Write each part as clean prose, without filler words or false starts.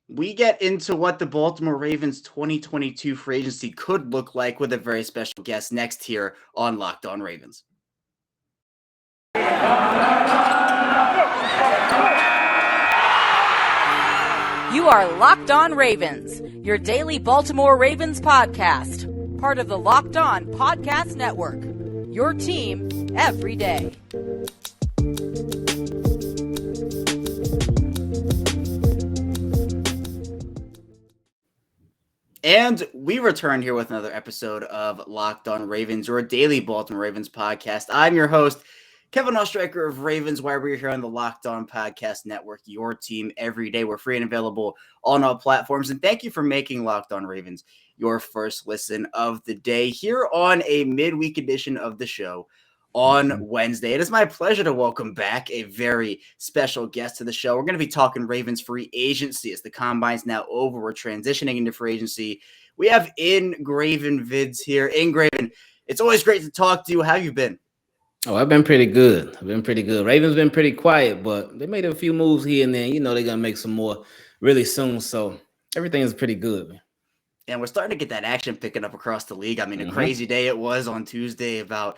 We get into what the Baltimore Ravens 2022 free agency could look like with a very special guest next here on Locked On Ravens. You are Locked On Ravens, your daily Baltimore Ravens podcast, part of the Locked On Podcast Network, your team every day. And we return here with another episode of Locked On Ravens, your daily Baltimore Ravens podcast. I'm your host, Kevin Oestreicher of Ravens, why we're here on the Locked On Podcast Network, your team every day. We're free and available on all platforms. And thank you for making Locked On Ravens your first listen of the day here on a midweek edition of the show on Wednesday. It is my pleasure to welcome back a very special guest to the show. We're going to be talking Ravens free agency as the combine's now over. We're transitioning into free agency. We have IngravenVids here. Ingraven, it's always great to talk to you. How have you been? Oh, I've been pretty good. Ravens been pretty quiet, but they made a few moves here and there. You know they're going to make some more really soon. So everything is pretty good, man. And we're starting to get that action picking up across the league. I mean, a crazy day it was on Tuesday about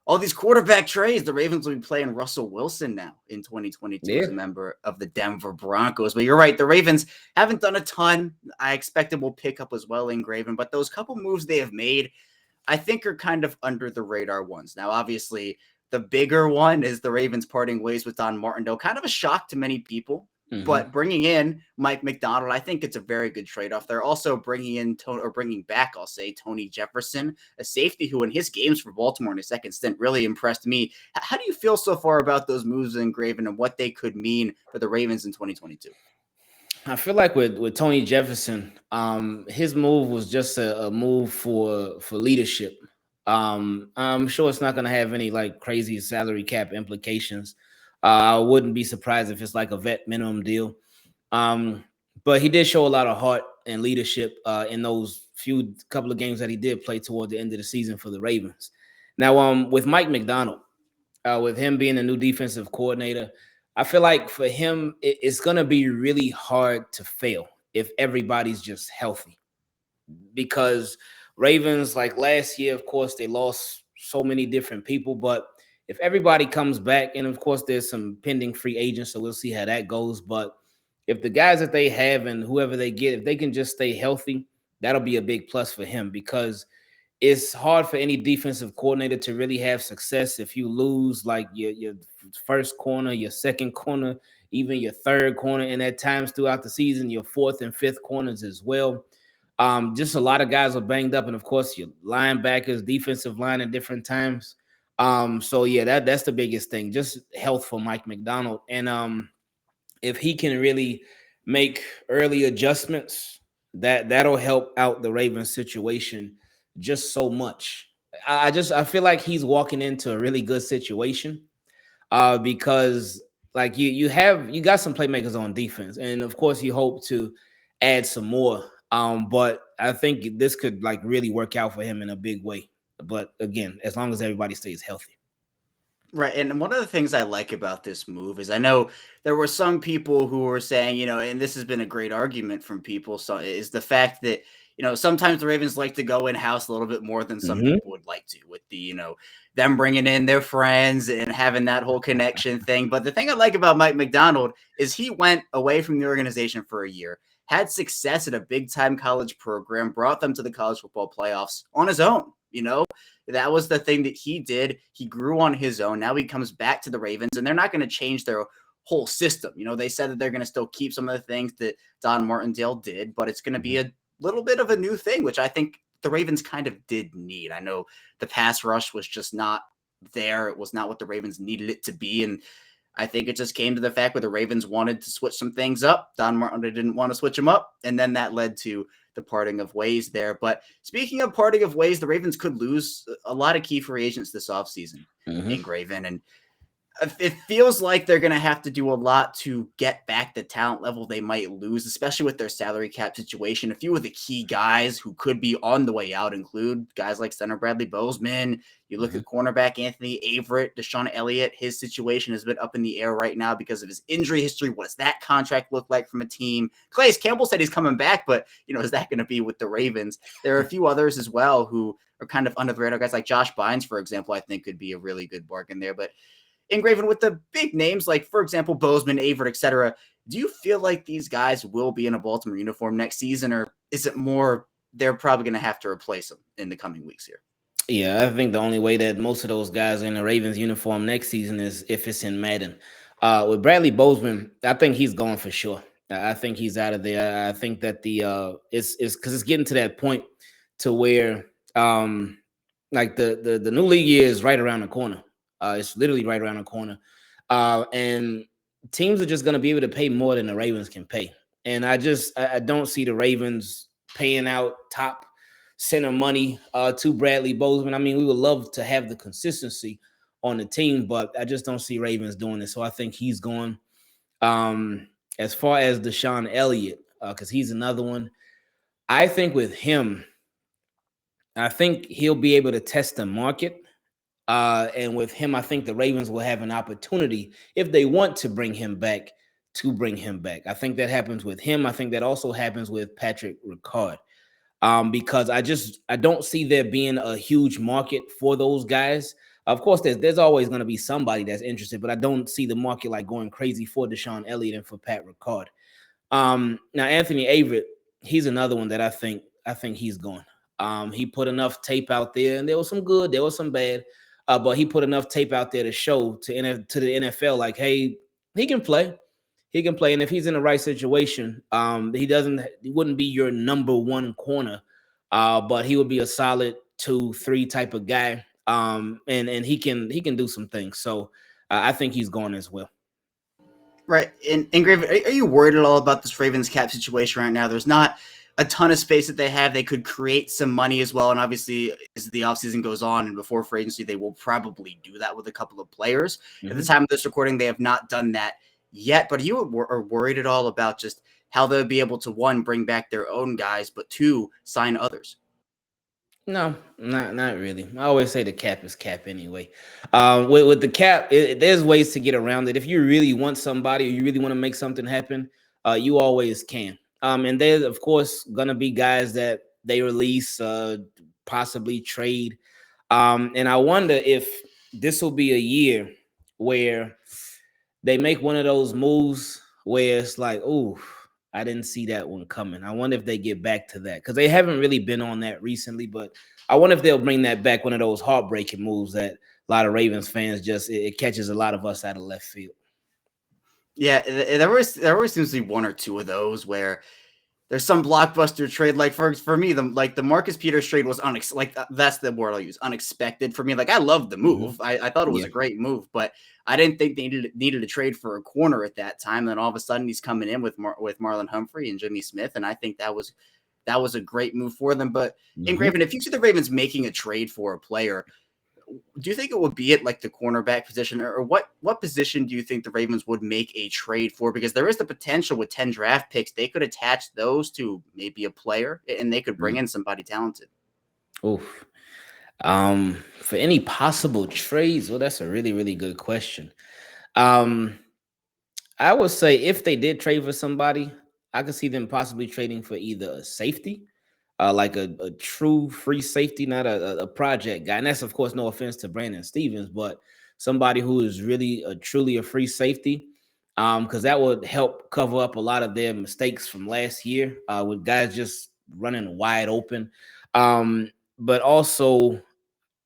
all these quarterback trades. The Ravens will be playing Russell Wilson now in 2022 as a member of the Denver Broncos. But you're right, the Ravens haven't done a ton. I expect it will pick up as well, Ingraven. But those couple moves they have made, I think, are kind of under the radar ones. Now, obviously, the bigger one is the Ravens parting ways with Don Martindale. Kind of a shock to many people. But bringing in Mike Macdonald, I think it's a very good trade-off. They're also bringing back, I'll say, Tony Jefferson, a safety who in his games for Baltimore in his second stint really impressed me. How do you feel so far about those moves in Graven and what they could mean for the Ravens in 2022? I feel like with Tony Jefferson, his move was just a move for leadership. I'm sure it's not going to have any like crazy salary cap implications. I wouldn't be surprised if it's like a vet minimum deal. But he did show a lot of heart and leadership in those couple of games that he did play toward the end of the season for the Ravens. Now, with Mike Macdonald, with him being a new defensive coordinator, I feel like for him, it's going to be really hard to fail if everybody's just healthy. Because Ravens, like last year, of course, they lost so many different people, but if everybody comes back, and of course there's some pending free agents, so we'll see how that goes. But if the guys that they have and whoever they get, if they can just stay healthy, that'll be a big plus for him, because it's hard for any defensive coordinator to really have success if you lose like your first corner, your second corner, even your third corner, and at times throughout the season, your fourth and fifth corners as well. Just a lot of guys are banged up, and of course your linebackers, defensive line at different times. So yeah, that's the biggest thing, just health for Mike Macdonald. And if he can really make early adjustments, that'll help out the Ravens situation just so much. I feel like he's walking into a really good situation because like you got some playmakers on defense, and of course you hope to add some more. But I think this could like really work out for him in a big way. But again, as long as everybody stays healthy. Right. And one of the things I like about this move is I know there were some people who were saying, and this has been a great argument from people, so is the fact that, sometimes the Ravens like to go in-house a little bit more than some people would like to with the, them bringing in their friends and having that whole connection thing. But the thing I like about Mike Macdonald is he went away from the organization for a year, had success at a big-time college program, brought them to the college football playoffs on his own, That was the thing that he did. He grew on his own. Now he comes back to the Ravens, and they're not going to change their whole system. They said that they're going to still keep some of the things that Don Martindale did, but it's going to be a little bit of a new thing, which I think the Ravens kind of did need. I know the pass rush was just not there. It was not what the Ravens needed it to be, and I think it just came to the fact where the Ravens wanted to switch some things up. Don Martindale didn't want to switch them up, and then that led to the parting of ways there. But speaking of parting of ways, the Ravens could lose a lot of key free agents this offseason, Ingraven. And It feels like they're going to have to do a lot to get back the talent level they might lose, especially with their salary cap situation. A few of the key guys who could be on the way out include guys like center Bradley Bozeman. You look at cornerback Anthony Averett, Deshaun Elliott. His situation has been up in the air right now because of his injury history. What does that contract look like from a team? Calais Campbell said he's coming back, but is that going to be with the Ravens? There are a few others as well who are kind of under the radar. Guys like Josh Bynes, for example, I think could be a really good bargain there. But Engraven, with the big names like, for example, Bozeman, Averett, etc., do you feel like these guys will be in a Baltimore uniform next season, or is it more they're probably going to have to replace them in the coming weeks here? Yeah, I think the only way that most of those guys are in the Ravens uniform next season is if it's in Madden. With Bradley Bozeman, I think he's gone for sure. I think he's out of there. I think that it's because it's getting to that point to where like the new league year is right around the corner. It's literally right around the corner, and teams are just going to be able to pay more than the Ravens can pay. And I don't see the Ravens paying out top center money to Bradley Bozeman. I mean, we would love to have the consistency on the team, but I just don't see Ravens doing it. So I think he's going. As far as Deshaun Elliott, because he's another one, I think with him, I think he'll be able to test the market. And with him, I think the Ravens will have an opportunity if they want to bring him back to bring him back. I think that happens with him. I think that also happens with Patrick Ricard. Because I don't see there being a huge market for those guys. Of course, there's always going to be somebody that's interested, but I don't see the market like going crazy for Deshaun Elliott and for Pat Ricard. Now Anthony Averett, he's another one that I think he's going. He put enough tape out there, and there was some good, there was some bad, but he put enough tape out there to show to the NFL like, hey, he can play. He can play, and if he's in the right situation, he wouldn't be your number one corner, but he would be a solid 2-3 type of guy, and he can do some things. So I think he's going as well. Right. And Engraven, are you worried at all about this Ravens cap situation right now? There's not a ton of space that they have. They could create some money as well. And obviously, as the offseason goes on and before free agency, they will probably do that with a couple of players. At the time of this recording, they have not done that yet. But you are worried at all about just how they'll be able to, one, bring back their own guys, but two, sign others? No, not really. I always say the cap is cap anyway. With the cap, there's ways to get around it. If you really want somebody or you really want to make something happen, you always can. And there's of course gonna be guys that they release, possibly trade. And I wonder if this will be a year where they make one of those moves where it's like, oh, I didn't see that one coming. I wonder if they get back to that because they haven't really been on that recently. But I wonder if they'll bring that back, one of those heartbreaking moves that a lot of Ravens fans it catches a lot of us out of left field. Yeah, there always seems to be one or two of those where there's some blockbuster trade. Like for me, the Marcus Peters trade was that's the word I'll use, unexpected for me. Like I loved the move. I thought it was a great move, but I didn't think they needed a trade for a corner at that time. And then all of a sudden he's coming in with Marlon Humphrey and Jimmy Smith, and I think that was a great move for them. But Engraven, if you see the Ravens making a trade for a player, do you think it would be at like the cornerback position, or what position do you think the Ravens would make a trade for? Because there is the potential with 10 draft picks, they could attach those to maybe a player and they could bring in somebody talented. Oof. For any possible trades, well, that's a really, really good question. I would say if they did trade for somebody, I could see them possibly trading for either a safety, like a true free safety, not a project guy. And that's, of course, no offense to Brandon Stevens, but somebody who is really truly a free safety, because that would help cover up a lot of their mistakes from last year with guys just running wide open. But also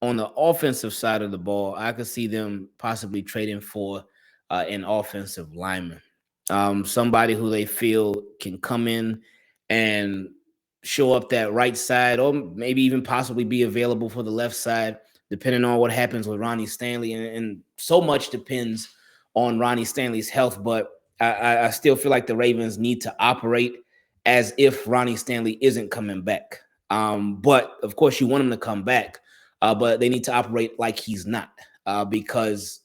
on the offensive side of the ball, I could see them possibly trading for an offensive lineman, somebody who they feel can come in and show up that right side, or maybe even possibly be available for the left side, depending on what happens with Ronnie Stanley. And so much depends on Ronnie Stanley's health, but I still feel like the Ravens need to operate as if Ronnie Stanley isn't coming back. But of course, you want him to come back, but they need to operate like he's not, because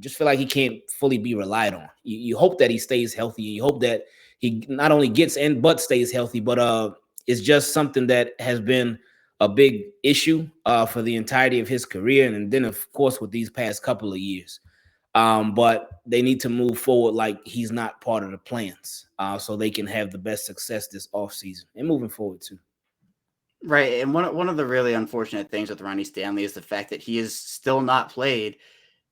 just feel like he can't fully be relied on. You hope that he stays healthy. You hope that he not only gets in but stays healthy. But it's just something that has been a big issue for the entirety of his career, and then of course with these past couple of years. But they need to move forward like he's not part of the plans, so they can have the best success this offseason and moving forward too. Right, and one of the really unfortunate things with Ronnie Stanley is the fact that he has still not played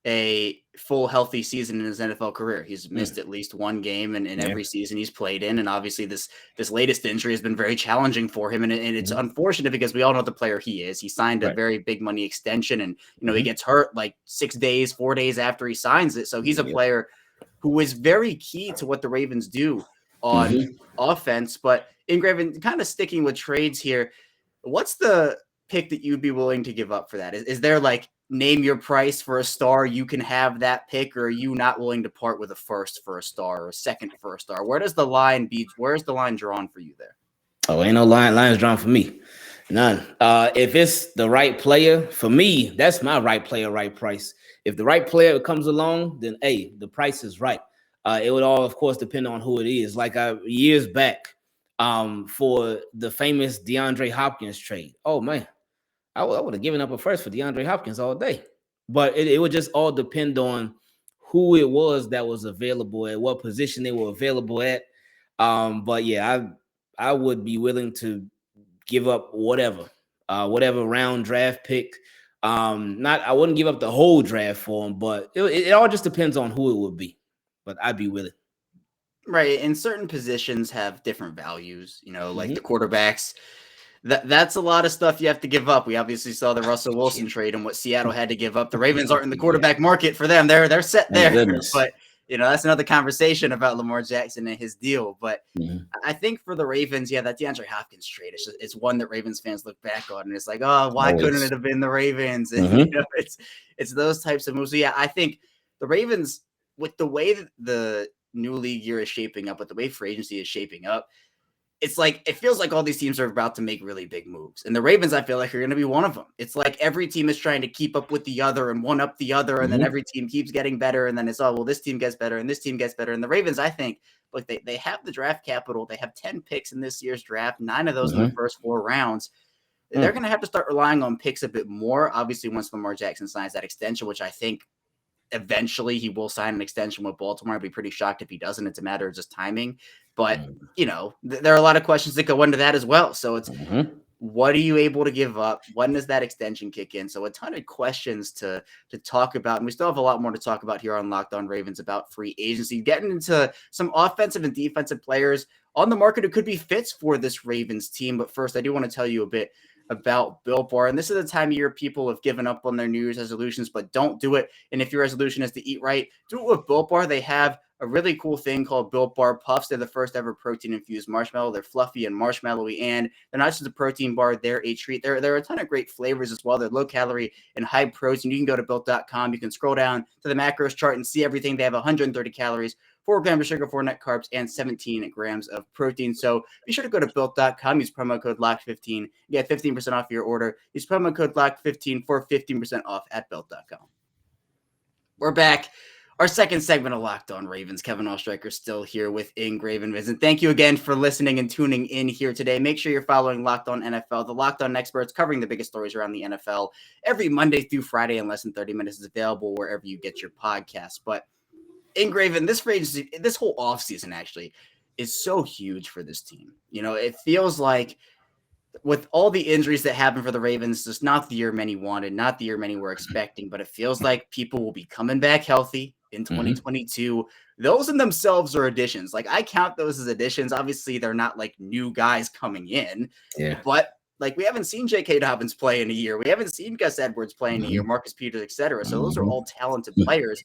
a full healthy season in his NFL career. He's missed at least one game in every season he's played in, and obviously this latest injury has been very challenging for him, and it's unfortunate because we all know the player he is. He signed a very big money extension, and he gets hurt like 4 days after he signs it. So he's a player who is very key to what the Ravens do on offense. But Ingraven, kind of sticking with trades here, what's the pick that you'd be willing to give up for that? Is there like name your price for a star, you can have that pick, or are you not willing to part with a first for a star or a second for a star? Where's the line drawn for you there? Oh, ain't no lines drawn for me. None. If it's the right player, for me, that's my right player, right price. If the right player comes along, then hey, the price is right. It would all, of course, depend on who it is. Like years back, for the famous DeAndre Hopkins trade. Oh man, I would have given up a first for DeAndre Hopkins all day. But it would just all depend on who it was that was available at what position they were available at. But yeah, I would be willing to give up whatever round draft pick. I wouldn't give up the whole draft for him, but it all just depends on who it would be. But I'd be willing. Right, and certain positions have different values. Like the quarterbacks. That's a lot of stuff you have to give up. We obviously saw the Russell Wilson trade and what Seattle had to give up. The Ravens aren't in the quarterback market for them. They're set there. But that's another conversation about Lamar Jackson and his deal. But I think for the Ravens, that DeAndre Hopkins trade, it's one that Ravens fans look back on and it's like, oh, why couldn't it have been the Ravens? And it's those types of moves. So I think the Ravens, with the way that the new league year is shaping up, with the way free agency is shaping up, it's like it feels like all these teams are about to make really big moves. And the Ravens, I feel like, are going to be one of them. It's like every team is trying to keep up with the other and one up the other. And then every team keeps getting better. And then it's, oh, well, this team gets better and this team gets better. And the Ravens, I think, look, they have the draft capital. They have 10 picks in this year's draft, 9 of those in the first 4 rounds. They're going to have to start relying on picks a bit more. Obviously, once Lamar Jackson signs that extension, which I think eventually he will sign an extension with Baltimore. I'd be pretty shocked if he doesn't. It's a matter of just timing. But, there are a lot of questions that go into that as well. So it's what are you able to give up? When does that extension kick in? So a ton of questions to talk about. And we still have a lot more to talk about here on Locked On Ravens about free agency, getting into some offensive and defensive players on the market who could be fits for this Ravens team. But first, I do want to tell you a bit about Built Bar. And this is the time of year people have given up on their New Year's resolutions, but don't do it. And if your resolution is to eat right, do it with Built Bar. They have a really cool thing called Built Bar Puffs. They're the first ever protein-infused marshmallow. They're fluffy and marshmallowy, and they're not just a protein bar, they're a treat. There are a ton of great flavors as well. They're low-calorie and high protein. You can go to Built.com. You can scroll down to the macros chart and see everything. They have 130 calories, 4 grams of sugar, 4 net carbs, and 17 grams of protein. So be sure to go to Built.com. Use promo code LOCK15. Get 15% off your order. Use promo code LOCK15 for 15% off at Built.com. We're back. Our second segment of Locked On Ravens. Kevin Oestreicher still here with IngravenVids. And thank you again for listening and tuning in here today. Make sure you're following Locked On NFL, the Locked On experts covering the biggest stories around the NFL every Monday through Friday in less than 30 minutes. Is available wherever you get your podcasts. But Ingraven, this whole offseason actually is so huge for this team. It feels like with all the injuries that happen for the Ravens, it's not the year many wanted, not the year many were expecting, but it feels like people will be coming back healthy in 2022. Those in themselves are additions. Like, I count those as additions. Obviously, they're not like new guys coming in, but like we haven't seen J.K. Dobbins play in a year. We haven't seen Gus Edwards play in a year, Marcus Peters, etc. So those are all talented players.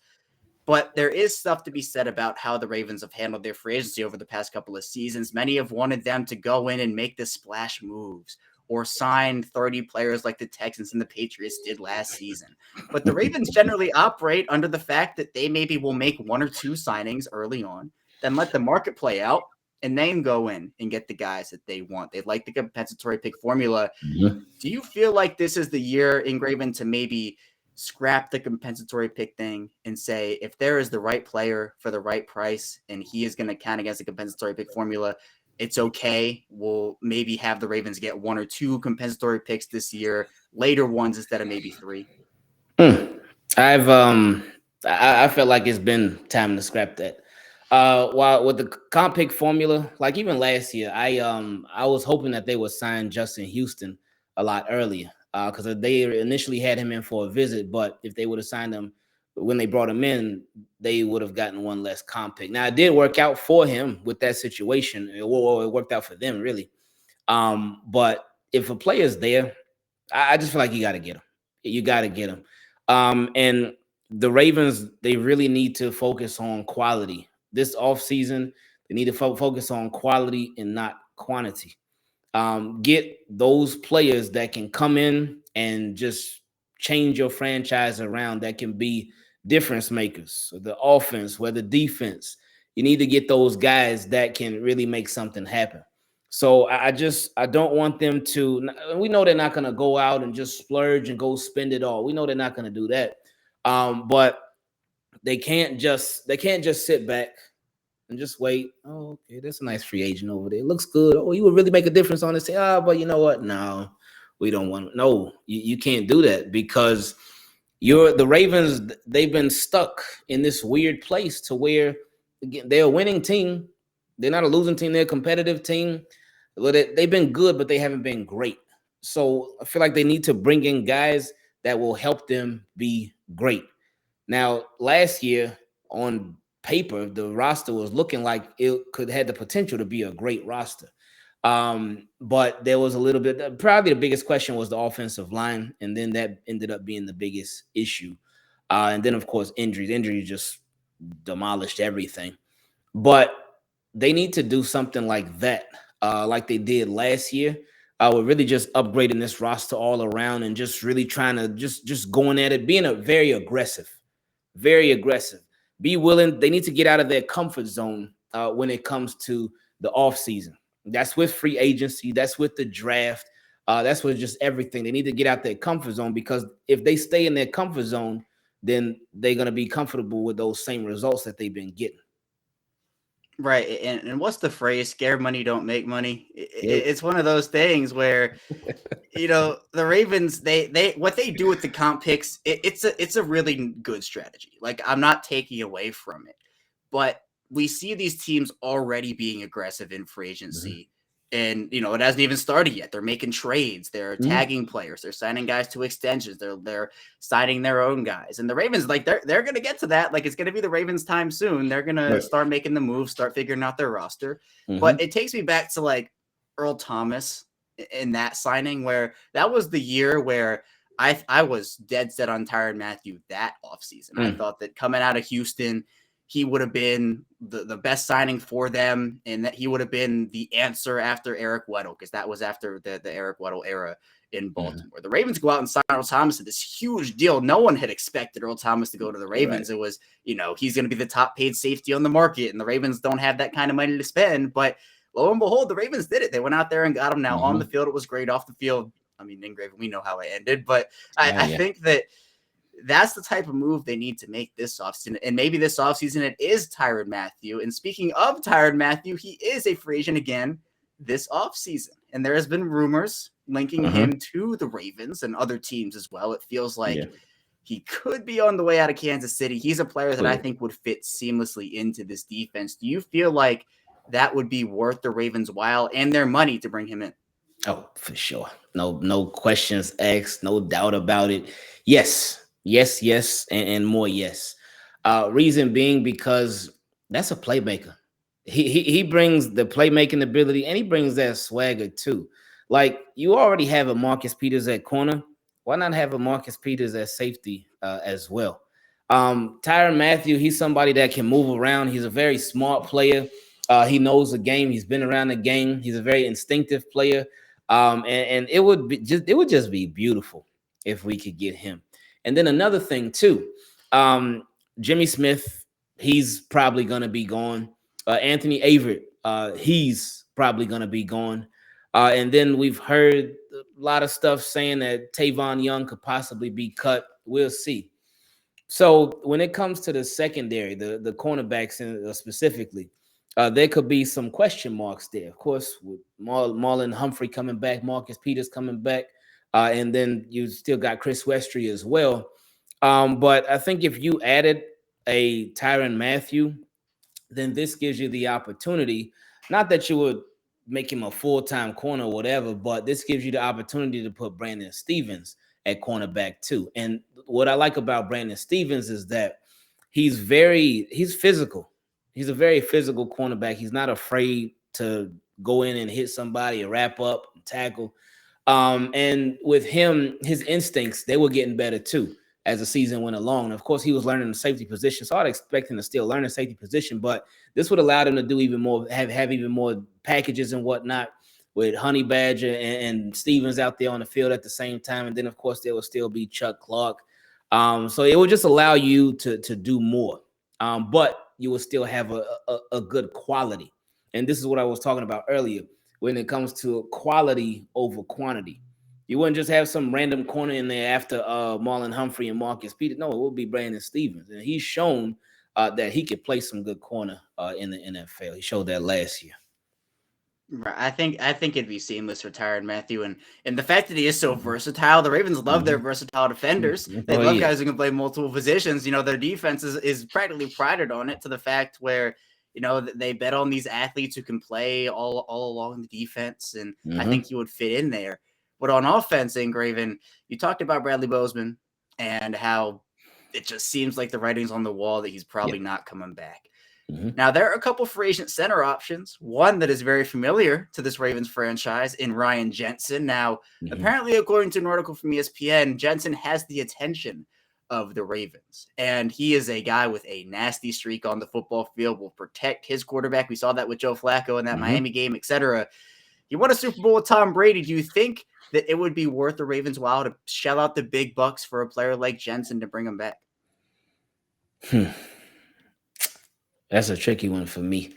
But there is stuff to be said about how the Ravens have handled their free agency over the past couple of seasons. Many have wanted them to go in and make the splash moves or sign 30 players like the Texans and the Patriots did last season. But the Ravens generally operate under the fact that they maybe will make 1 or 2 signings early on, then let the market play out, and then go in and get the guys that they want. They like the compensatory pick formula. Do you feel like this is the year, Ingraven, to maybe scrap the compensatory pick thing and say, if there is the right player for the right price and he is going to count against the compensatory pick formula, it's okay. We'll maybe have the Ravens get 1 or 2 compensatory picks this year, later ones instead of maybe 3. I've I felt like it's been time to scrap that. While with the comp pick formula, like even last year, I was hoping that they would sign Justin Houston a lot earlier. Because they initially had him in for a visit, but if they would have signed him when they brought him in, they would have gotten one less comp pick. Now it did work out for him with that situation. It worked out for them really. But if a player's there, I just feel like you got to get him. You got to get him. And the Ravens, they really need to focus on quality this offseason. They need to focus on quality and not quantity. Get those players that can come in and just change your franchise around, that can be difference makers, the offense, whether defense. You need to get those guys that can really make something happen. So I don't want them to. We know they're not going to go out and just splurge and go spend it all. We know they're not going to do that. But they can't just sit back and just wait. Oh, okay, that's a nice free agent over there. Looks good. Oh, you would really make a difference on this. But you know what? No, we don't want. No, you can't do that, because the Ravens. They've been stuck in this weird place to where, again, they're a winning team. They're not a losing team. They're a competitive team. But they've been good, but they haven't been great. So I feel like they need to bring in guys that will help them be great. Now, last year on paper, the roster was looking like it could had the potential to be a great roster. But there was a little bit, probably the biggest question was the offensive line, and then that ended up being the biggest issue. And then, of course, injuries. Injuries just demolished everything. But they need to do something like that, like they did last year. We're really just upgrading this roster all around and just really trying to just going at it, being very aggressive. Be willing. They need to get out of their comfort zone when it comes to the offseason. That's with free agency. That's with the draft. That's with just everything. They need to get out their comfort zone, because if they stay in their comfort zone, then they're going to be comfortable with those same results that they've been getting. Right. And what's the phrase? Scared money don't make money. It's one of those things where, the Ravens, they what they do with the comp picks, it's a really good strategy. Like, I'm not taking away from it, but we see these teams already being aggressive in free agency. And, it hasn't even started yet. They're making trades. They're tagging players. They're signing guys to extensions. They're signing their own guys. And the Ravens, like, they're going to get to that. Like, it's going to be the Ravens' time soon. They're going to start making the moves, start figuring out their roster. But it takes me back to, like, Earl Thomas in that signing, where that was the year where I was dead set on Tyrann Mathieu that offseason. I thought that coming out of Houston, he would have been the best signing for them, and that he would have been the answer after Eric Weddle, because that was after the Eric Weddle era in Baltimore. The Ravens go out and sign Earl Thomas at this huge deal. No one had expected Earl Thomas to go to the Ravens. It was, he's going to be the top paid safety on the market, and the Ravens don't have that kind of money to spend. But lo and behold, the Ravens did it. They went out there and got him. Now on the field, it was great. Off the field, I mean, Ingraven, we know how it ended. But I think that's the type of move they need to make this offseason. And maybe this offseason it is Tyrann Mathieu. And speaking of Tyrann Mathieu, he is a free agent again this offseason. And there has been rumors linking him to the Ravens and other teams as well. It feels like he could be on the way out of Kansas City. He's a player that I think would fit seamlessly into this defense. Do you feel like that would be worth the Ravens' while and their money to bring him in? Oh, for sure. No questions asked, no doubt about it. Yes, and more yes. Reason being because that's a playmaker. He brings the playmaking ability, and he brings that swagger too. Like, you already have a Marcus Peters at corner. Why not have a Marcus Peters at safety as well? Tyrann Mathieu, he's somebody that can move around. He's a very smart player. He knows the game. He's been around the game. He's a very instinctive player. And it would just be beautiful if we could get him. And then another thing too, Jimmy Smith, he's probably gonna be gone. Anthony Averett, he's probably gonna be gone. And then we've heard a lot of stuff saying that Tavon Young could possibly be cut. we'll see. So when it comes to the secondary, the cornerbacks specifically, there could be some question marks there. Of course, with Marlon Humphrey coming back, Marcus Peters coming back, and then you still got Chris Westry as well. But I think if you added a Tyrann Mathieu, then this gives you the opportunity, not that you would make him a full-time corner or whatever, but this gives you the opportunity to put Brandon Stevens at cornerback too. And what I like about Brandon Stevens is that he's physical. He's a very physical cornerback. He's not afraid to go in and hit somebody, or wrap up, and tackle. And with him, his instincts, they were getting better too as the season went along. And of course, he was learning the safety position, so I'd expect him to still learn the safety position. But this would allow him to do even more, have even more packages and whatnot, with Honey Badger and Stevens out there on the field at the same time. And then, of course, there will still be Chuck Clark. So it will just allow you to do more, but you will still have a good quality. And this is what I was talking about earlier when it comes to quality over quantity. You wouldn't just have some random corner in there after Marlon Humphrey and Marcus Peters. No, it will be Brandon Stevens. And he's shown that he could play some good corner in the NFL. He showed that last year. Right. I think it'd be seamless for Tyrann Mathieu, and the fact that he is so versatile. The Ravens love their versatile defenders. They love guys who can play multiple positions. Their defense is practically prided on it, to the fact where they bet on these athletes who can play all along the defense, and I think he would fit in there. But on offense, Ingraven, you talked about Bradley Bozeman and how it just seems like the writing's on the wall that he's probably not coming back. Now, there are a couple free agent center options. One that is very familiar to this Ravens franchise in Ryan Jensen. Now, apparently, according to an article from ESPN, Jensen has the attention of the Ravens. And he is a guy with a nasty streak on the football field, will protect his quarterback. We saw that with Joe Flacco in that Miami game, etc. He won a Super Bowl with Tom Brady. Do you think that it would be worth the Ravens' while to shell out the big bucks for a player like Jensen to bring him back? That's a tricky one for me.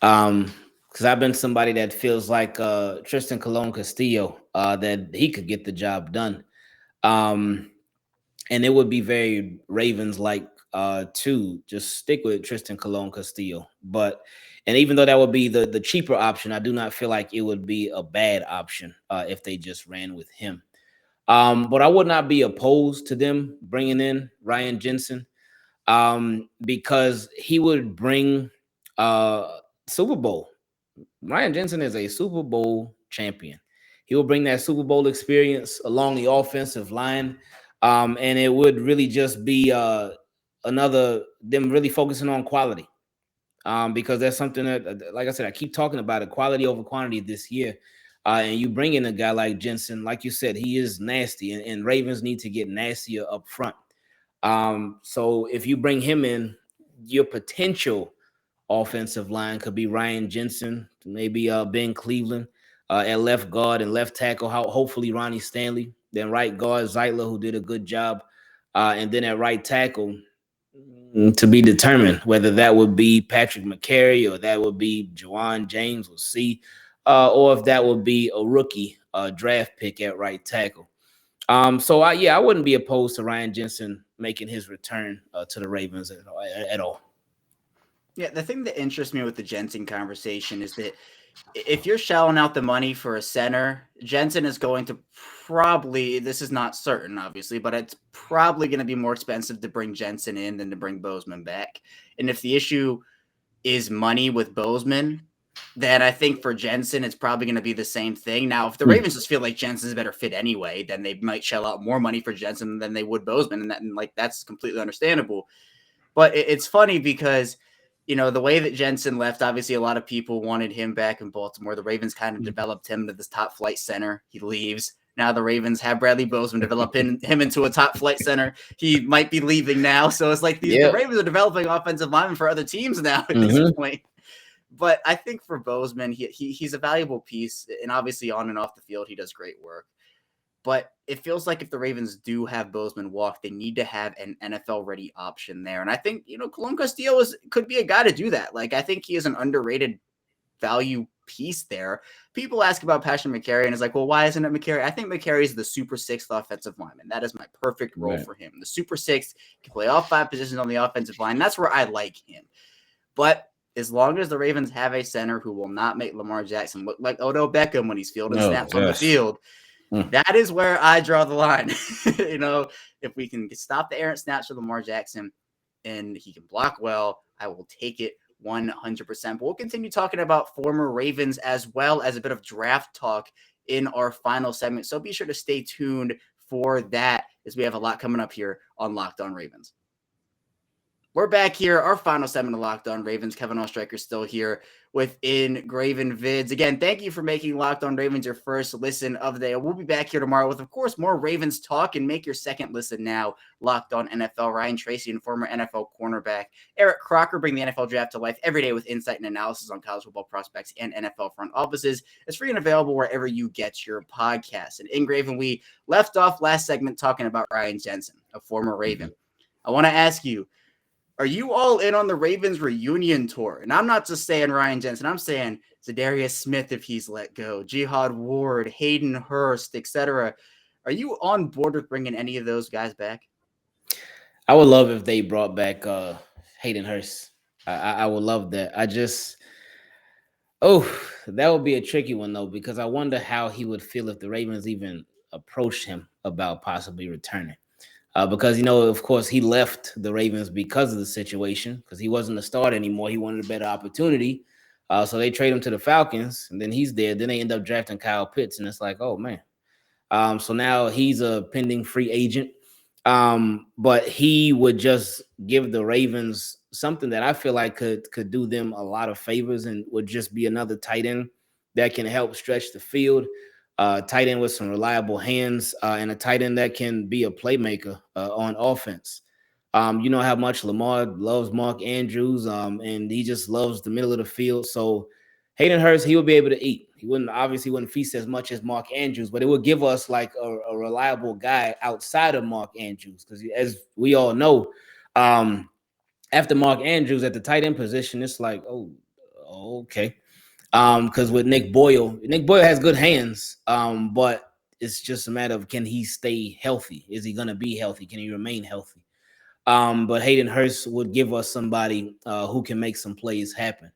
Because I've been somebody that feels like Tristan Colon Castillo, that he could get the job done. And it would be very Ravens-like to just stick with Tristan Colon Castillo. And even though that would be the cheaper option, I do not feel like it would be a bad option if they just ran with him. But I would not be opposed to them bringing in Ryan Jensen, because he would bring Super Bowl. Ryan Jensen is a Super Bowl champion. He will bring that Super Bowl experience along the offensive line. And it would really just be them really focusing on quality. Because that's something that, like I said, I keep talking about it, quality over quantity this year. And you bring in a guy like Jensen, like you said, he is nasty, and Ravens need to get nastier up front. So if you bring him in, your potential offensive line could be Ryan Jensen, maybe Ben Cleveland at left guard and left tackle, hopefully Ronnie Stanley, then right guard Zeitler, who did a good job, and then at right tackle, to be determined whether that would be Patrick McCary or that would be Juwan James, we'll see, or if that would be a rookie draft pick at right tackle. So I wouldn't be opposed to Ryan Jensen making his return to the Ravens at all. Yeah, the thing that interests me with the Jensen conversation is that if you're shelling out the money for a center, Jensen is going to probably, this is not certain, obviously, but it's probably going to be more expensive to bring Jensen in than to bring Bozeman back. And if the issue is money with Bozeman, then I think for Jensen, it's probably going to be the same thing. Now, if the Ravens just feel like Jensen's a better fit anyway, then they might shell out more money for Jensen than they would Bozeman. And that's completely understandable. But it's funny because, the way that Jensen left, obviously a lot of people wanted him back in Baltimore. The Ravens kind of developed him to this top flight center. He leaves. Now the Ravens have Bradley Bozeman develop him into a top flight center. He might be leaving now. So it's like the Ravens are developing offensive linemen for other teams now at this point. But I think for Bozeman, he's a valuable piece. And obviously on and off the field, he does great work. But it feels like if the Ravens do have Bozeman walk, they need to have an NFL-ready option there. And I think, Colon Castillo could be a guy to do that. Like, I think he is an underrated value piece there. People ask about Passion McCary, and it's like, well, why isn't it McCary? I think McCary is the super sixth offensive lineman. That is my perfect role for him. The super sixth can play all 5 positions on the offensive line. That's where I like him. But as long as the Ravens have a center who will not make Lamar Jackson look like Odell Beckham when he's fielding snaps on the field, that is where I draw the line. If we can stop the errant snaps for Lamar Jackson and he can block well, I will take it 100%. But we'll continue talking about former Ravens as well as a bit of draft talk in our final segment. So be sure to stay tuned for that as we have a lot coming up here on Locked On Ravens. We're back here, our final segment of Locked On Ravens. Kevin Oestreicher still here with IngravenVids. Again, thank you for making Locked On Ravens your first listen of the day. We'll be back here tomorrow with, of course, more Ravens talk, and make your second listen now. Locked On NFL, Ryan Tracy and former NFL cornerback Eric Crocker bring the NFL draft to life every day with insight and analysis on college football prospects and NFL front offices. It's free and available wherever you get your podcasts. And Ingraven, we left off last segment talking about Ryan Jensen, a former Raven. I want to ask you, are you all in on the Ravens reunion tour? And I'm not just saying Ryan Jensen. I'm saying Zadarius Smith if he's let go, Jihad Ward, Hayden Hurst, etc. Are you on board with bringing any of those guys back? I would love if they brought back Hayden Hurst. I would love that. That would be a tricky one, though, because I wonder how he would feel if the Ravens even approached him about possibly returning. Because, of course, he left the Ravens because of the situation, because he wasn't a starter anymore. He wanted a better opportunity. So they trade him to the Falcons, and then he's there. Then they end up drafting Kyle Pitts, and it's like, oh, man. So now he's a pending free agent. But he would just give the Ravens something that I feel like could do them a lot of favors, and would just be another tight end that can help stretch the field. Tight end with some reliable hands, and a tight end that can be a playmaker on offense. You know how much Lamar loves Mark Andrews, and he just loves the middle of the field. So Hayden Hurst, he would be able to eat. He wouldn't feast as much as Mark Andrews, but it would give us like a reliable guy outside of Mark Andrews. Because as we all know, after Mark Andrews at the tight end position, it's like, oh, okay. Because with Nick Boyle has good hands, but it's just a matter of, can he stay healthy? Is he going to be healthy? Can he remain healthy? But Hayden Hurst would give us somebody who can make some plays happen.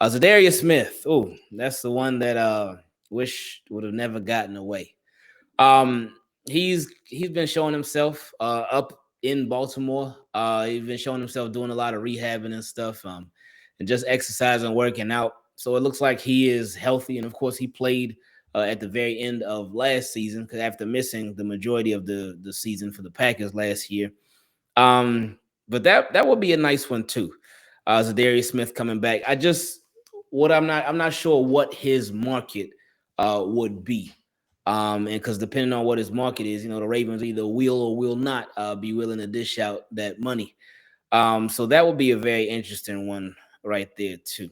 Zadarius Smith, that's the one that wish would have never gotten away. He's been showing himself up in Baltimore. He's been showing himself doing a lot of rehabbing and stuff, and just exercising, working out. So it looks like he is healthy. And of course, he played at the very end of last season, because after missing the majority of the season for the Packers last year. But that would be a nice one too. Zadarius Smith coming back. I'm not sure what his market would be. And because depending on what his market is, the Ravens either will or will not be willing to dish out that money. So that would be a very interesting one right there too.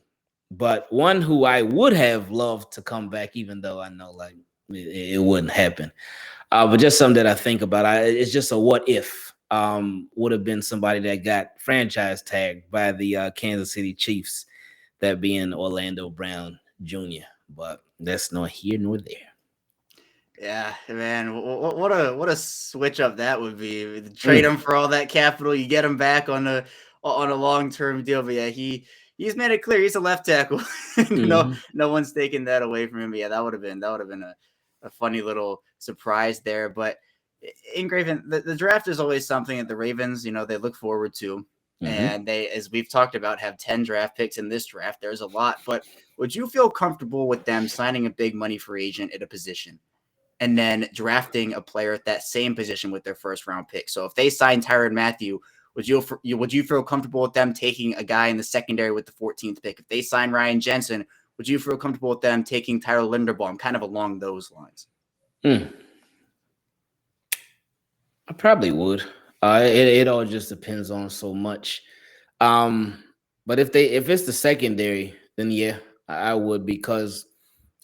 But one who I would have loved to come back, even though I know like it wouldn't happen. But just something that I think about. It's just a what if. Would have been somebody that got franchise tagged by the Kansas City Chiefs, that being Orlando Brown Jr. But that's not here nor there. Yeah, man, what a switch up that would be. Trade him for all that capital, you get him back on a long-term deal. But yeah, he's made it clear he's a left tackle. No one's taking that away from him. But yeah, that would have been a funny little surprise there. But Ingraven, the draft is always something that the Ravens, they look forward to. And they, as we've talked about, have 10 draft picks in this draft. There's a lot. But would you feel comfortable with them signing a big money free agent at a position and then drafting a player at that same position with their first round pick? So if they sign Tyrann Mathieu, would you feel comfortable with them taking a guy in the secondary with the 14th pick? If they sign Ryan Jensen, would you feel comfortable with them taking Tyler Linderbaum, kind of along those lines? I probably would. It all just depends on so much. But if it's the secondary, then yeah, I would, because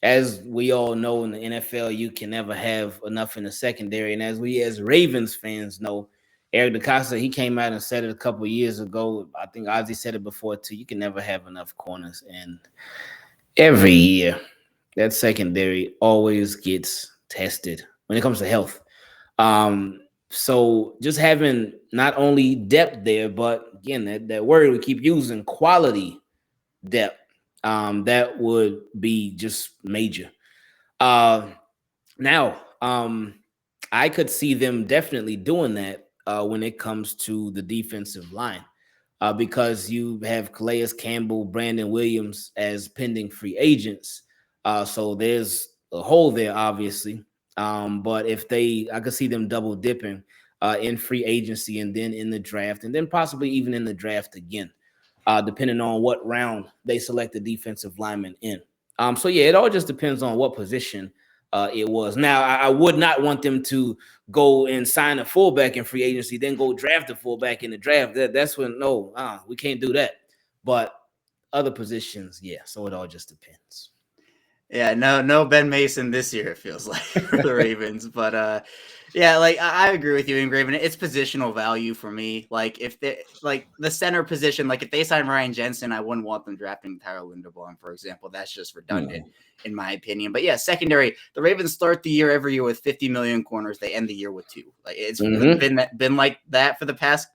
as we all know in the NFL, you can never have enough in the secondary. And as Ravens fans know, Eric DeCosta, he came out and said it a couple of years ago. I think Ozzie said it before too. You can never have enough corners, and Every year, that secondary always gets tested when it comes to health. Um, so just having not only depth there, but again, that word we keep using, quality depth, that would be just major. Uh, now, I could see them definitely doing that when it comes to the defensive line, because you have Calais Campbell, Brandon Williams as pending free agents. So there's a hole there, obviously. But if I could see them double dipping in free agency and then in the draft, and then possibly even in the draft again, depending on what round they select the defensive lineman in. So yeah, it all just depends on what position it was. Now, I would not want them to go and sign a fullback in free agency, then go draft a fullback in the draft. That's when we can't do that. But other positions, yeah. So it all just depends. Yeah, no Ben Mason this year, it feels like, for the Ravens. But yeah, like I agree with you, Ingraven. It's positional value for me. Like if they like the center position, like if they sign Ryan Jensen, I wouldn't want them drafting Tyler Linderbaum, for example. That's just redundant, in my opinion. But yeah, secondary, the Ravens start the year every year with 50 million corners. They end the year with 2. Like it's been like that for the past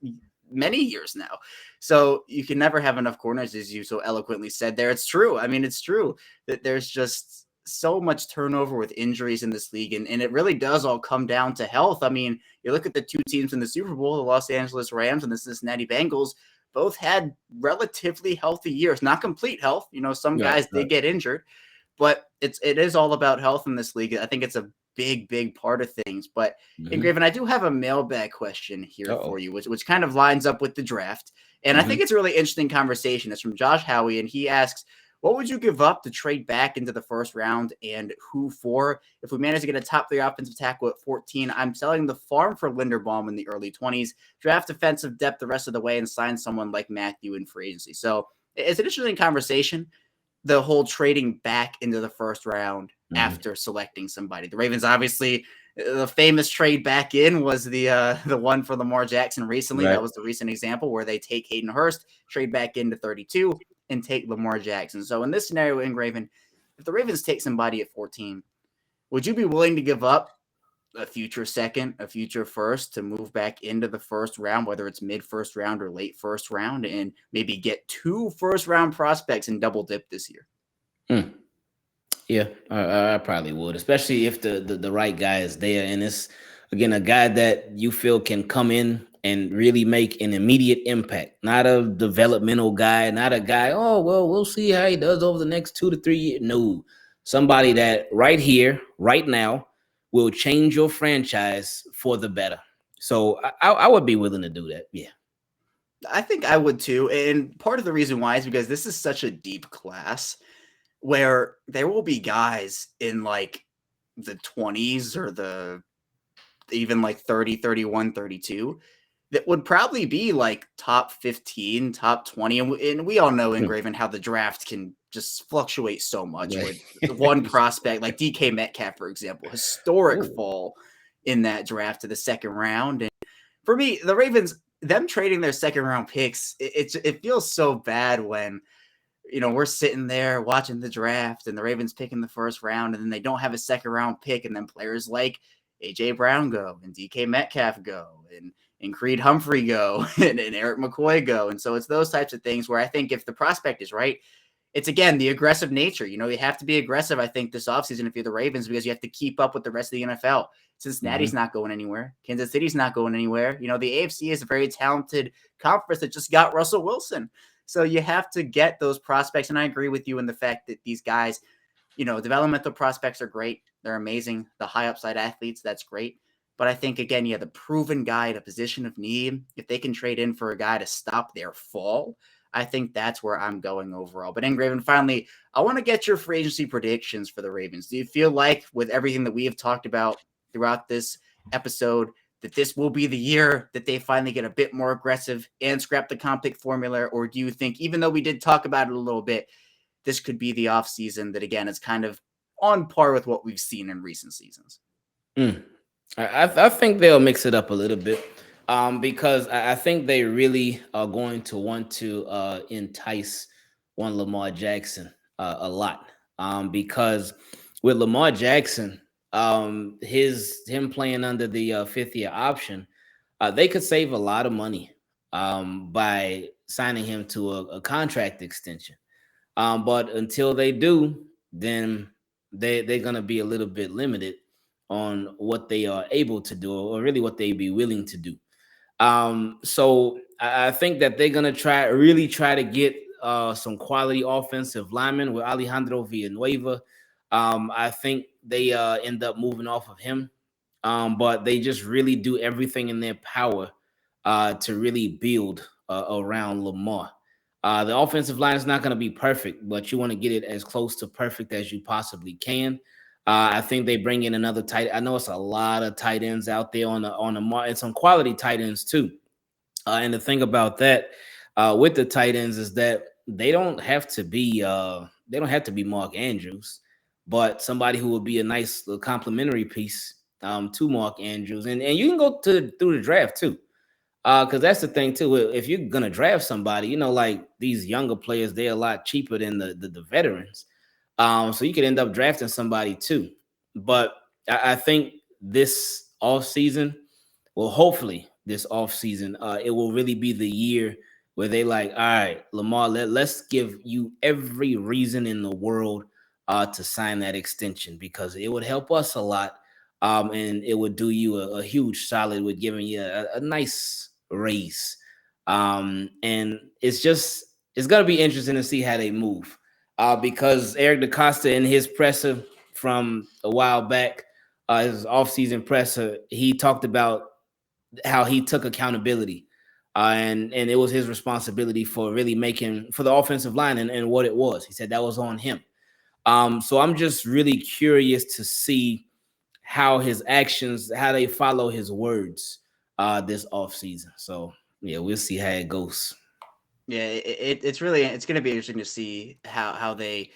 many years now. So you can never have enough corners, as you so eloquently said there. It's true. I mean, it's true that there's just so much turnover with injuries in this league, and it really does all come down to health. I mean, you look at the 2 teams in the Super Bowl, the Los Angeles Rams and the Cincinnati Bengals, both had relatively healthy years, not complete health. You know, some guys did get injured, but it is all about health in this league. I think it's a big part of things. But Ingraven, I do have a mailbag question here for you, which kind of lines up with the draft. And I think it's a really interesting conversation. It's from Josh Howie, and he asks, what would you give up to trade back into the first round, and who for? If we manage to get a top 3 offensive tackle at 14, I'm selling the farm for Linderbaum in the early 20s, draft defensive depth the rest of the way, and sign someone like Matthew in free agency. So it's an interesting conversation, the whole trading back into the first round after selecting somebody. The Ravens, obviously, the famous trade back in was the one for Lamar Jackson recently. That was the recent example where they take Hayden Hurst, trade back into 32, and take Lamar Jackson. So in this scenario, Ingraven, if the Ravens take somebody at 14, would you be willing to give up a future second, a future first to move back into the first round, whether it's mid first round or late first round, and maybe get 2 first round prospects and double dip this year? Yeah, I probably would, especially if the right guy is there, and it's again a guy that you feel can come in and really make an immediate impact. Not a developmental guy, not a guy, oh well, we'll see how he does over the next 2 to 3 years. No, somebody that right here, right now, will change your franchise for the better. So I would be willing to do that. Yeah. I think I would too. And part of the reason why is because this is such a deep class where there will be guys in like the 20s or the even like 30, 31, 32 that would probably be like top 15, top 20. And we all know, Ingraven, how the draft can just fluctuate so much with one prospect like DK Metcalf, for example, historic fall in that draft to the second round. And for me, the Ravens, them trading their second round picks, it feels so bad when, you know, we're sitting there watching the draft and the Ravens picking the first round, and then they don't have a second round pick, and then players like AJ Brown go and DK Metcalf go and Creed Humphrey go and Eric McCoy go. And so it's those types of things where I think if the prospect is right, it's again the aggressive nature. You know, you have to be aggressive, I think, this offseason if you're the Ravens, because you have to keep up with the rest of the NFL. Cincinnati's not going anywhere. Kansas City's not going anywhere. You know, the AFC is a very talented conference that just got Russell Wilson. So you have to get those prospects. And I agree with you in the fact that these guys, you know, developmental prospects are great. They're amazing. The high upside athletes, that's great. But I think, again, the proven guy at a position of need, if they can trade in for a guy to stop their fall, I think that's where I'm going overall. But Ingraven, finally, I want to get your free agency predictions for the Ravens. Do you feel like with everything that we have talked about throughout this episode that this will be the year that they finally get a bit more aggressive and scrap the comp pick formula? Or do you think, even though we did talk about it a little bit, this could be the offseason that, again, is kind of on par with what we've seen in recent seasons? I think they'll mix it up a little bit because I think they really are going to want to entice one Lamar Jackson a lot. because with Lamar Jackson, him playing under the fifth year option, they could save a lot of money by signing him to a contract extension. But until they do, then they're gonna be a little bit limited on what they are able to do, or really what they be willing to do. So I think that they're gonna really try to get some quality offensive linemen with Alejandro Villanueva. I think they end up moving off of him, but they just really do everything in their power to really build around Lamar. The offensive line is not going to be perfect, but you want to get it as close to perfect as you possibly can. I think they bring in another tight. I know it's a lot of tight ends out there on the market, and some quality tight ends too. And the thing about that with the tight ends is that they don't have to be Mark Andrews, but somebody who would be a nice complementary piece to Mark Andrews, and you can go through the draft too. Because that's the thing too. If you're gonna draft somebody, like these younger players, they're a lot cheaper than the veterans. So you could end up drafting somebody too. But I think this off season, well, hopefully this off season, it will really be the year where they like, all right, Lamar, let's give you every reason in the world to sign that extension, because it would help us a lot. And it would do you a huge solid with giving you a nice race. And it's gonna be interesting to see how they move. Because Eric DaCosta in his presser from a while back, his offseason presser, he talked about how he took accountability. And it was his responsibility for really making for the offensive line and what it was. He said that was on him. So I'm just really curious to see how his actions, how they follow his words this offseason. So yeah, we'll see how it goes. Yeah, it's going to be interesting to see how they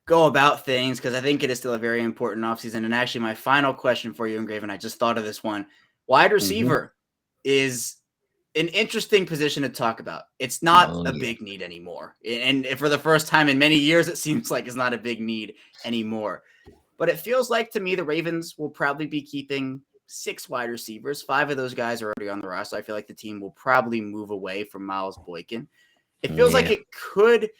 go about things, because I think it is still a very important offseason. And actually, my final question for you, Engraven, I just thought of this one. Wide receiver is an interesting position to talk about. It's not a big need anymore. And for the first time in many years, it seems like it's not a big need anymore. But it feels like to me the Ravens will probably be keeping 6 wide receivers. 5 of those guys are already on the roster. I feel like the team will probably move away from Miles Boykin. It feels like it could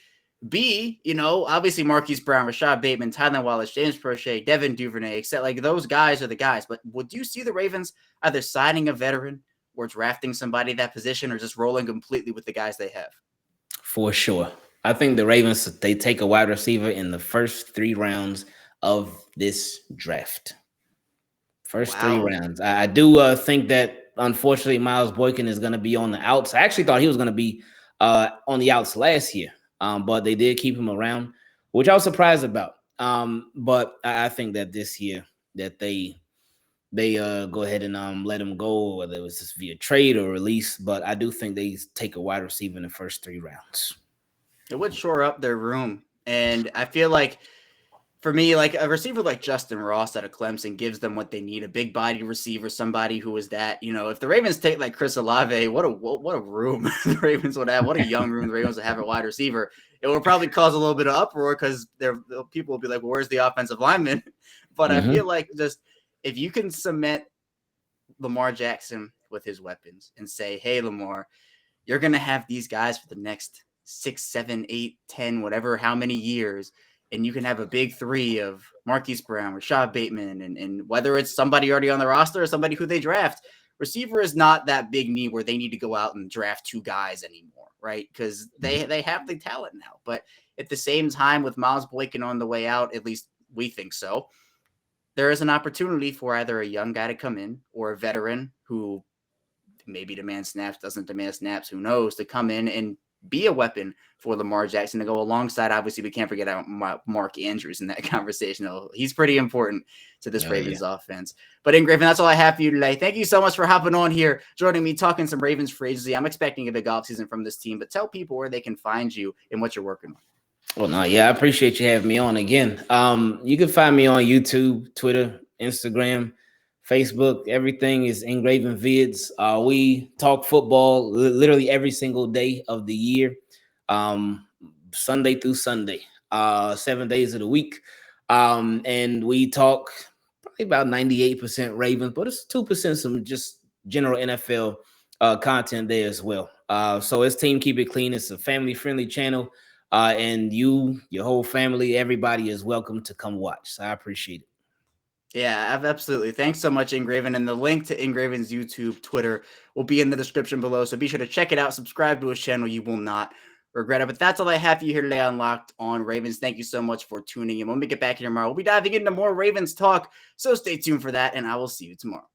be, obviously Marquise Brown, Rashad Bateman, Tylan Wallace, James Prochet, Devin Duvernay, except like those guys are the guys. But would you see the Ravens either signing a veteran or drafting somebody at that position, or just rolling completely with the guys they have? For sure. I think the Ravens, they take a wide receiver in the first 3 rounds of this draft. First 3 rounds. I do think that, unfortunately, Miles Boykin is going to be on the outs. I actually thought he was going to be on the outs last year, but they did keep him around, which I was surprised about. But I think that this year that they go ahead and let him go, whether it was just via trade or release. But I do think they take a wide receiver in the first 3 rounds. It would shore up their room. And I feel like, for me, like a receiver like Justin Ross out of Clemson gives them what they need, a big body receiver, somebody who is that, if the Ravens take like Chris Olave, what a room the Ravens would have, what a young room the Ravens would have at wide receiver. It will probably cause a little bit of uproar, because people will be like, well, where's the offensive lineman? But I feel like just if you can cement Lamar Jackson with his weapons and say, hey, Lamar, you're going to have these guys for the next 6, 7, 8, 10, whatever, how many years. And you can have a big 3 of Marquise Brown, Rashad Bateman, and whether it's somebody already on the roster or somebody who they draft, receiver is not that big need where they need to go out and draft 2 guys anymore, right? Because they have the talent now. But at the same time, with Miles Boykin on the way out, at least we think so, there is an opportunity for either a young guy to come in or a veteran who maybe demands snaps, doesn't demand snaps, who knows, to come in and be a weapon for Lamar Jackson to go alongside. Obviously, we can't forget about Mark Andrews in that conversation. He's pretty important to this Ravens offense. But Engraven, that's all I have for you today. Thank you so much for hopping on here, joining me, talking some Ravens free agency. I'm expecting a big offseason from this team, but tell people where they can find you and what you're working on. Well, no, I appreciate you having me on again. You can find me on YouTube, Twitter, Instagram, Facebook. Everything is IngravenVids. We talk football literally every single day of the year, Sunday through Sunday. 7 days of the week. And we talk probably about 98% Ravens, but it's 2% some just general NFL content there as well. So it's Team Keep It Clean. It's a family-friendly channel. And you, your whole family, everybody is welcome to come watch. So I appreciate it. Yeah, absolutely. Thanks so much, Ingraven. And the link to Ingraven's YouTube, Twitter will be in the description below. So be sure to check it out. Subscribe to his channel. You will not regret it. But that's all I have for you here today on Locked on Ravens. Thank you so much for tuning in. When we get back here tomorrow, we'll be diving into more Ravens talk. So stay tuned for that, and I will see you tomorrow.